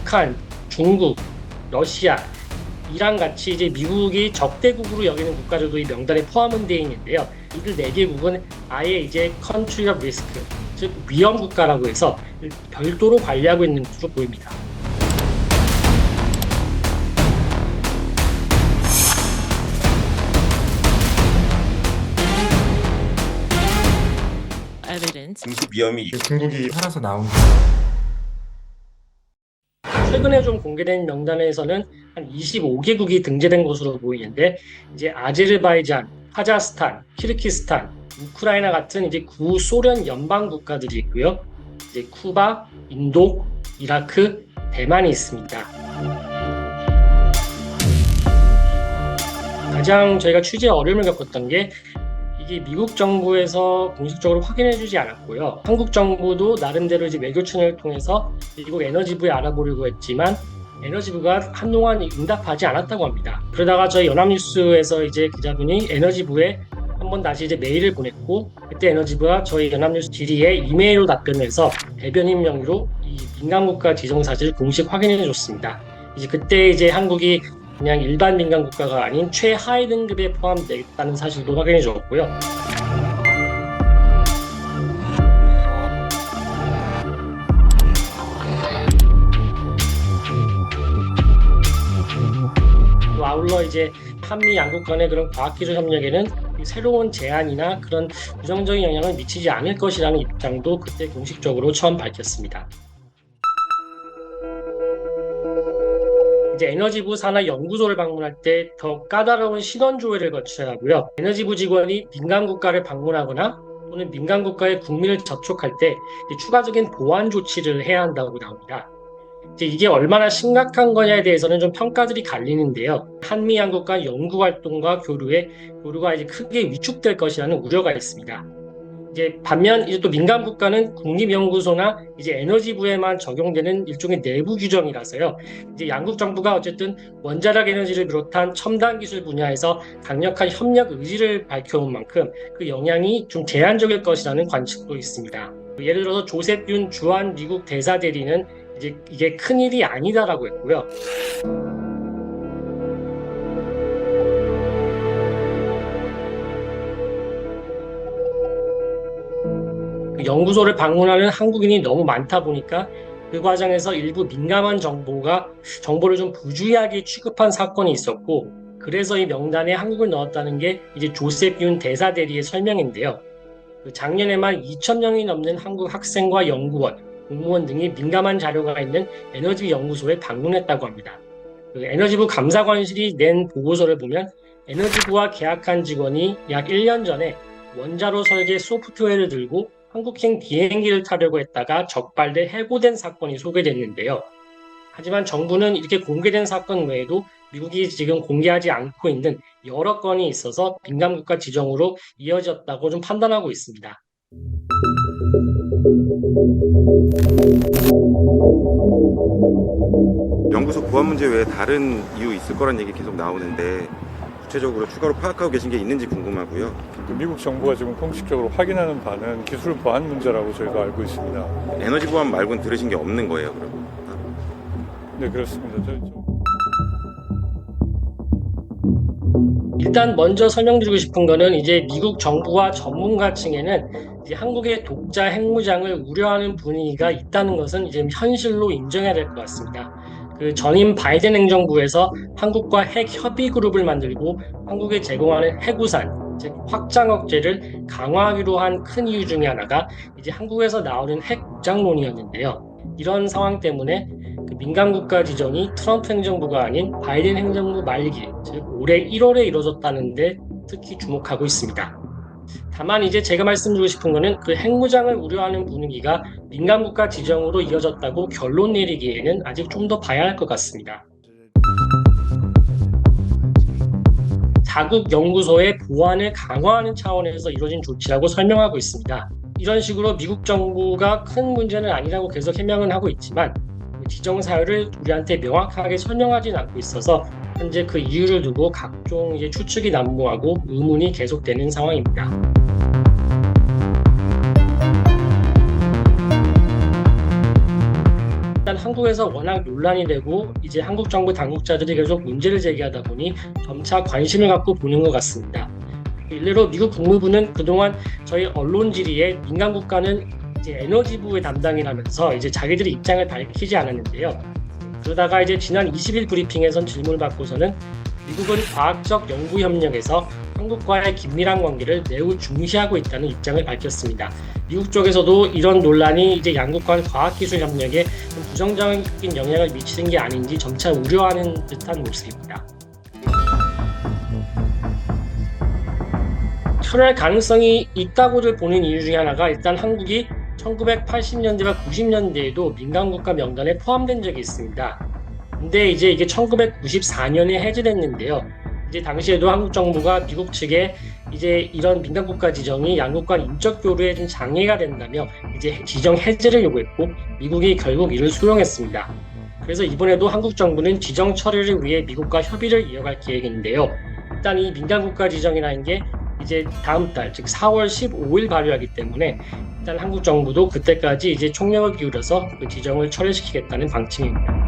북한, 중국, 러시아, 이란 같이 이제 미국이 적대국으로 여기는 국가들도 이 명단에 포함은 되어 있는데요. 이들 4개국은 아예 이제 Country of Risk, 즉 위험 국가라고 해서 별도로 관리하고 있는 것으로 보입니다. 긴급 위험이 중국이 살아서 나온 최근에 좀 공개된 명단에서는 한 25개국이 등재된 것으로 보이는데 이제 아제르바이잔, 카자흐스탄, 키르기스탄, 우크라이나 같은 이제 구소련 연방 국가들이 있고요. 이제 쿠바, 인도, 이라크, 대만이 있습니다. 가장 저희가 취재에 어려움을 겪었던 게 이게 미국 정부에서 공식적으로 확인해주지 않았고요. 한국 정부도 나름대로 이제 외교청을 통해서 미국 에너지부에 알아보려고 했지만 에너지부가 한동안 응답하지 않았다고 합니다. 그러다가 저희 연합뉴스에서 이제 기자분이 에너지부에 한번 다시 이제 메일을 보냈고 그때 에너지부가 저희 연합뉴스 질의에 이메일로 답변을 해서 대변인 명의로 이 민간국가 지정 사실을 공식 확인해줬습니다. 이제 그때 이제 한국이 그냥 일반 민간 국가가 아닌 최하위 등급에 포함되겠다는 사실도 확인해 주었고요. 또 아울러 이제 한미 양국 간의 그런 과학기술 협력에는 새로운 제한이나 그런 부정적인 영향을 미치지 않을 것이라는 입장도 그때 공식적으로 처음 밝혔습니다. 이제 에너지부 산하 연구소를 방문할 때 더 까다로운 신원 조회를 거쳐야 하고요. 에너지부 직원이 민간 국가를 방문하거나 또는 민간 국가의 국민을 접촉할 때 추가적인 보안 조치를 해야 한다고 나옵니다. 이제 이게 얼마나 심각한 거냐에 대해서는 좀 평가들이 갈리는데요. 한미 양국 간 연구 활동과 교류가 이제 크게 위축될 것이라는 우려가 있습니다. 이제 반면 이제 또 민간 국가는 국립연구소나 이제 에너지부에만 적용되는 일종의 내부 규정이라서요. 이제 양국 정부가 어쨌든 원자력 에너지를 비롯한 첨단 기술 분야에서 강력한 협력 의지를 밝혀온 만큼 그 영향이 좀 제한적일 것이라는 관측도 있습니다. 예를 들어서 조셉 윤 주한 미국 대사 대리는 이제 이게 큰 일이 아니다라고 했고요. 연구소를 방문하는 한국인이 너무 많다 보니까 그 과정에서 일부 민감한 정보를 좀 부주의하게 취급한 사건이 있었고 그래서 이 명단에 한국을 넣었다는 게 이제 조셉 윤 대사 대리의 설명인데요. 작년에만 2,000명이 넘는 한국 학생과 연구원, 공무원 등이 민감한 자료가 있는 에너지 연구소에 방문했다고 합니다. 에너지부 감사관실이 낸 보고서를 보면 에너지부와 계약한 직원이 약 1년 전에 원자로 설계 소프트웨어를 들고 한국행 비행기를 타려고 했다가 적발돼 해고된 사건이 소개됐는데요. 하지만 정부는 이렇게 공개된 사건 외에도 미국이 지금 공개하지 않고 있는 여러 건이 있어서 민간국가 지정으로 이어졌다고 좀 판단하고 있습니다. 연구소 보안 문제 외에 다른 이유 있을 거란 얘기 계속 나오는데 구체적으로 추가로 파악하고 계신 게 있는지 궁금하고요. 미국 정부가 지금 공식적으로 확인하는 바는 기술 보안 문제라고 저희가 알고 있습니다. 에너지 보안 말고는 들으신 게 없는 거예요, 그러면? 네, 그렇습니다. 일단 먼저 설명드리고 싶은 거는 이제 미국 정부와 전문가층에는 이제 한국의 독자 핵무장을 우려하는 분위기가 있다는 것은 이제 현실로 인정해야 될 것 같습니다. 그 전임 바이든 행정부에서 한국과 핵 협의 그룹을 만들고 한국에 제공하는 핵우산, 즉 확장 억제를 강화하기로 한 큰 이유 중에 하나가 이제 한국에서 나오는 핵 무장론이었는데요. 이런 상황 때문에 그 민간 국가 지정이 트럼프 행정부가 아닌 바이든 행정부 말기, 즉 올해 1월에 이뤄졌다는데 특히 주목하고 있습니다. 다만 이제 제가 말씀드리고 싶은 거는 그 핵무장을 우려하는 분위기가 민간 국가 지정으로 이어졌다고 결론 내리기에는 아직 좀 더 봐야 할 것 같습니다. 자국 연구소의 보안을 강화하는 차원에서 이루어진 조치라고 설명하고 있습니다. 이런 식으로 미국 정부가 큰 문제는 아니라고 계속 해명은 하고 있지만 지정 사유를 우리한테 명확하게 설명하지는 않고 있어서 현재 그 이유를 두고 각종 이제 추측이 난무하고 의문이 계속되는 상황입니다. 일단 한국 한국에서 워낙 논란이 되고 이제 한국 정부 당국자들이 계속 문제를 제기하다 보니 점차 관심을 갖고 보는 것 같습니다. 일례로 미국 국무부는 그동안 저희 언론 질의에 민간 국가는 이제 에너지부의 담당이라면서 이제 자기들의 입장을 밝히지 않았는데요. 그러다가 이제 지난 20일 브리핑에선 질문을 받고서는 미국은 과학적 연구 협력에서 한국과의 긴밀한 관계를 매우 중시하고 있다는 입장을 밝혔습니다. 미국 쪽에서도 이런 논란이 이제 양국 간 과학기술 협력에 좀 부정적인 영향을 미치는 게 아닌지 점차 우려하는 듯한 모습입니다. 철회할 가능성이 있다고들 보는 이유 중에 하나가 일단 한국이 1980년대와 90년대에도 민간국가 명단에 포함된 적이 있습니다. 근데 이제 이게 1994년에 해제됐는데요. 이제 당시에도 한국 정부가 미국 측에 이제 이런 민간국가 지정이 양국 간 인적 교류에 좀 장애가 된다며 이제 지정 해제를 요구했고 미국이 결국 이를 수용했습니다. 그래서 이번에도 한국 정부는 지정 처리를 위해 미국과 협의를 이어갈 계획인데요. 일단 이 민간국가 지정이라는 게 이제 다음 달, 즉 4월 15일 발효하기 때문에 일단 한국 정부도 그때까지 이제 총력을 기울여서 그 지정을 철회시키겠다는 방침입니다.